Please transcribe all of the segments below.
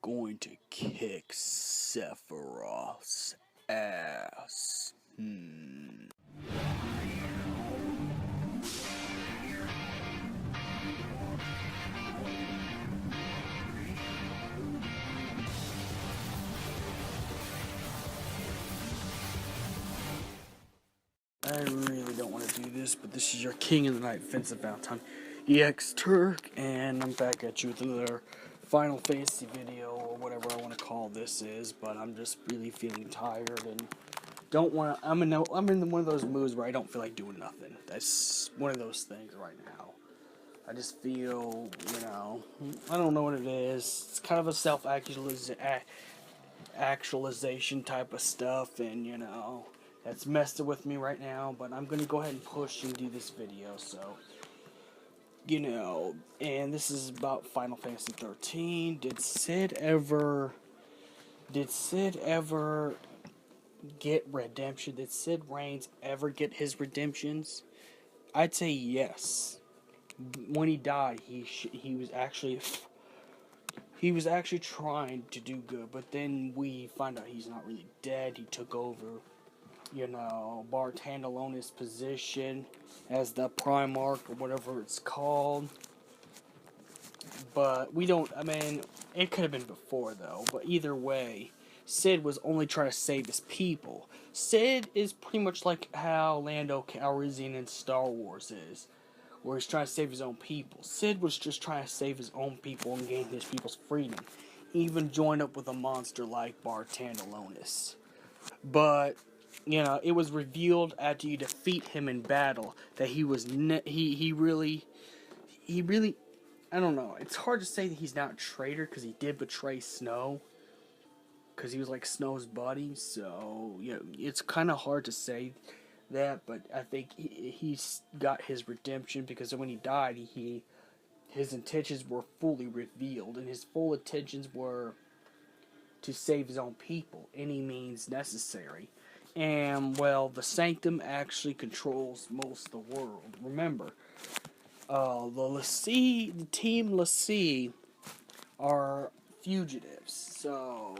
going to kick Sephiroth's ass. I really don't want to do this, but this is your King of the Night, Vincent Valentine, XIII, and I'm back at you with another Final Fantasy video, or whatever I want to call this is, but I'm just really feeling tired and don't want to, I'm in one of those moods where I don't feel like doing nothing. That's one of those things right now. I just feel, I don't know what it is. It's kind of a self-actualization type of stuff, and, that's messing with me right now, but I'm going to go ahead and push and do this video, so, and this is about Final Fantasy XIII. Did Cid ever get redemption? Did Cid Reigns ever get his redemptions? I'd say yes. When he died, he was actually trying to do good, but then we find out he's not really dead. He took over, Bartandalona's position as the Primarch or whatever it's called. But it could have been before though. But either way, Cid was only trying to save his people. Cid is pretty much like how Lando Calrissian in Star Wars is, where he's trying to save his own people. Cid was just trying to save his own people and gain his people's freedom. He even joined up with a monster like Bartandalonis. But, it was revealed after you defeat him in battle that he really, I don't know. It's hard to say that he's not a traitor because he did betray Snow. Because he was like Snow's buddy. So, it's kind of hard to say that, but I think he's got his redemption because when he died, his intentions were fully revealed, and his full intentions were to save his own people, any means necessary. And, well, the Sanctum actually controls most of the world. Remember, the Team Lassie are fugitives, so,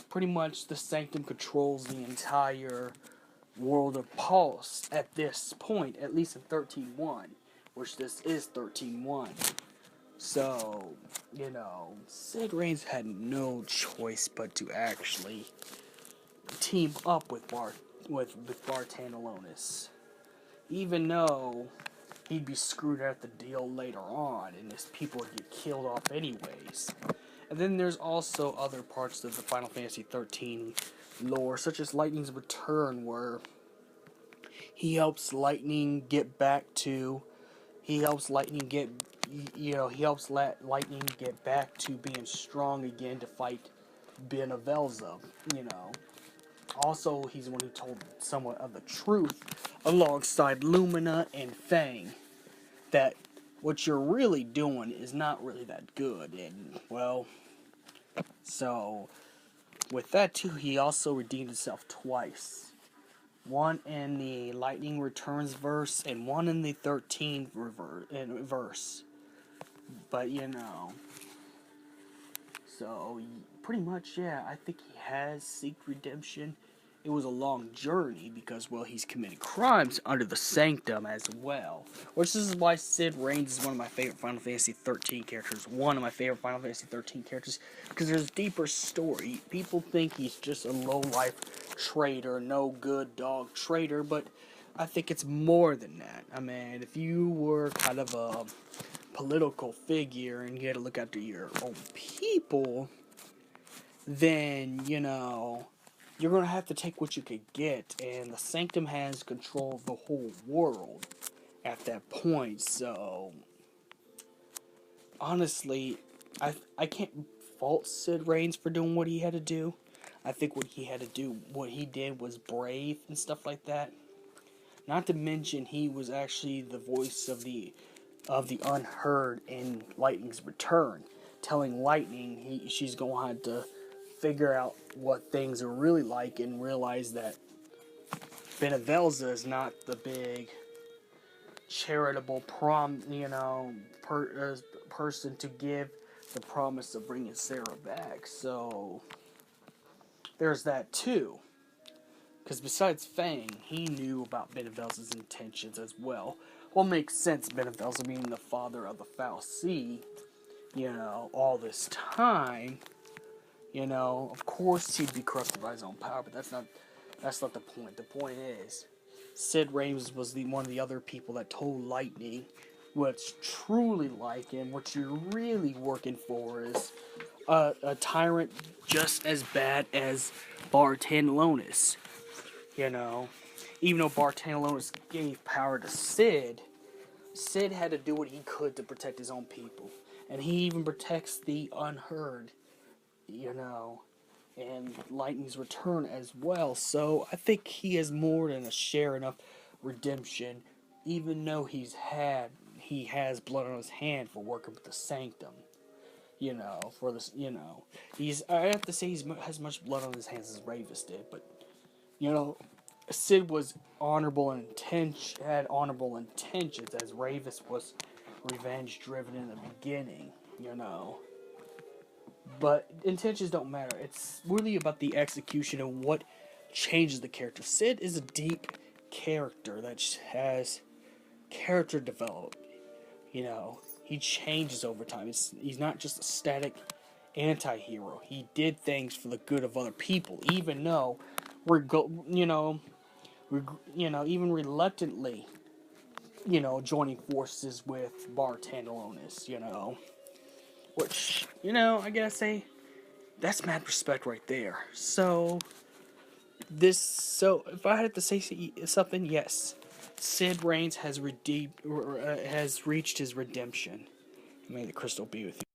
pretty much the Sanctum controls the entire world of Pulse at this point, at least in 13.1, which this is 13.1. So, Cid Reigns had no choice but to actually team up with Bartandalonis, even though he'd be screwed at the deal later on, and his people would get killed off anyways. And then there's also other parts of the Final Fantasy XIII lore, such as Lightning's Return, where he helps Lightning get back to Lightning being strong again to fight Benevelza, Also, he's the one who told somewhat of the truth, alongside Lumina and Fang, that what you're really doing is not really that good, and, well, so, with that too, he also redeemed himself twice. One in the Lightning Returns verse, and one in the 13th verse. But, so, pretty much, yeah, I think he has seeked redemption. It was a long journey because, well, he's committed crimes under the Sanctum as well. Which is why Cid Reigns is one of my favorite Final Fantasy XIII characters. Because there's a deeper story. People think he's just a low-life traitor, no good dog traitor, but I think it's more than that. If you were kind of a political figure and you had to look after your own people, then, you're going to have to take what you could get, and the Sanctum has control of the whole world at that point, so honestly, I can't fault Cid Reigns for doing what he had to do. I think what he did was brave and stuff like that. Not to mention, he was actually the voice of the unheard in Lightning's Return, telling Lightning she's going to have to figure out what things are really like and realize that Benevelza is not the big charitable person to give the promise of bringing Sarah back. So there's that too. Because besides Fang, he knew about Benevel's intentions as well. Well, makes sense, Benevel's being the father of the fal'Cie, all this time, of course he'd be corrupted by his own power, but that's not the point. The point is, Cid Rames was one of the other people that told Lightning what's truly like him. What you're really working for is a tyrant just as bad as Bartolonis. Even though Bartolonis gave power to Cid, Cid had to do what he could to protect his own people. And he even protects the unheard, and Lightning's return as well. So I think he has more than a share enough redemption, even though he has blood on his hand for working with the Sanctum. For this, I have to say he has as much blood on his hands as Ravis did, but Cid was had honorable intentions, as Ravis was revenge driven in the beginning, But intentions don't matter. It's really about the execution and what changes the character. Cid is a deep character that has character development. He changes over time. He's not just a static anti-hero. He did things for the good of other people, even though even reluctantly, joining forces with Bartolonis, which, I gotta say, that's mad respect right there. So if I had to say something, yes, Cid Raines has reached his redemption. May the crystal be with you.